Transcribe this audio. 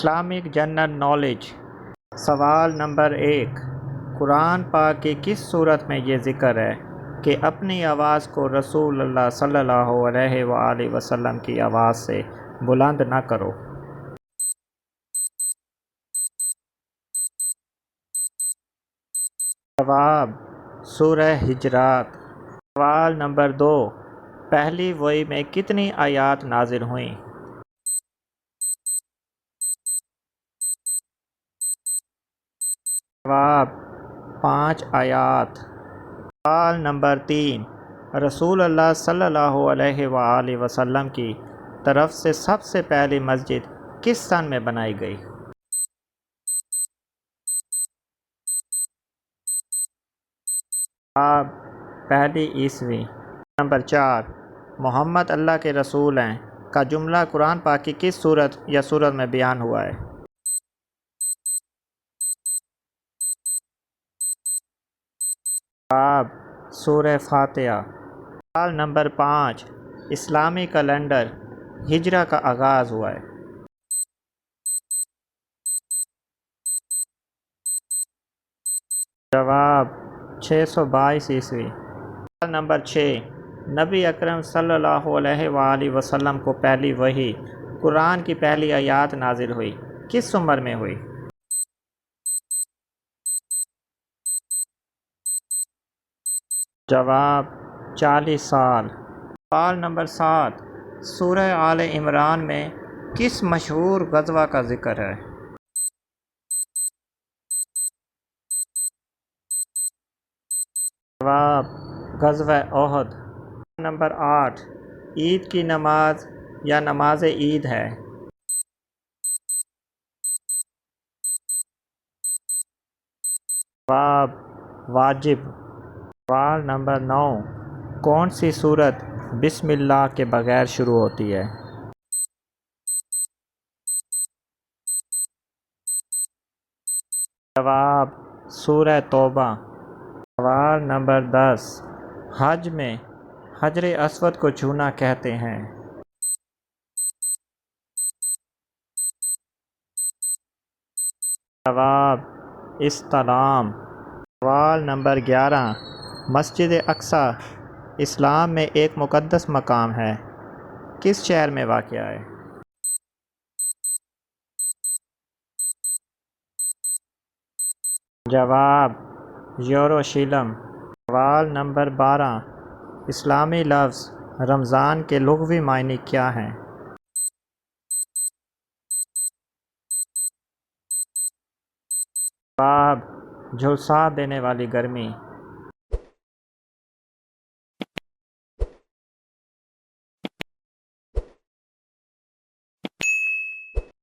Islamic general knowledge. سوال number 1، قرآن پاک کی کس صورت میں یہ ذکر ہے کہ اپنی آواز کو رسول اللہ صلی اللہ علیہ وآلہ وسلم کی آواز سے بلند نہ کرو؟ جواب: سورہ حجرات۔ سوال نمبر 2، پہلی وحی میں کتنی آیات نازل ہوئیں؟ جواب: 5 آیات۔ سوال نمبر 3، رسول اللہ صلی اللہ علیہ وآلہ وسلم کی طرف سے سب سے پہلی مسجد کس سن میں بنائی گئی؟ جواب: پہلی عیسوی۔ نمبر 4، محمد اللہ کے رسول ہیں کا جملہ قرآن پاک کی کس سورت میں بیان ہوا ہے؟ جواب: سورہ فاتحہ۔ سوال نمبر 5، اسلامی کیلنڈر ہجری کا آغاز ہوا ہے؟ جواب: 622 عیسوی۔ سوال نمبر 6، نبی اکرم صلی اللہ علیہ وآلہ وسلم کو پہلی وحی قرآن کی پہلی آیات نازل ہوئی کس عمر میں ہوئی؟ جواب: 40 سال۔ سوال نمبر 7، سورہ آل عمران میں کس مشہور غزوہ کا ذکر ہے؟ جواب: غزوہ احد۔ سوال نمبر 8، عید کی نماز یا نماز عید ہے؟ جواب: واجب۔ سوال نمبر 9، کون سی سورت بسم اللہ کے بغیر شروع ہوتی ہے؟ جواب: سورہ توبہ۔ سوال نمبر 10، حج میں حجر اسود کو چھونا کہتے ہیں؟ جواب: استلام۔ سوال نمبر 11، مسجد اقصی اسلام میں ایک مقدس مقام ہے، کس شہر میں واقع ہے؟ جواب: یروشلم۔ سوال نمبر 12، اسلامی لفظ رمضان کے لغوی معنی کیا ہیں؟ جواب: جھلسا دینے والی گرمی۔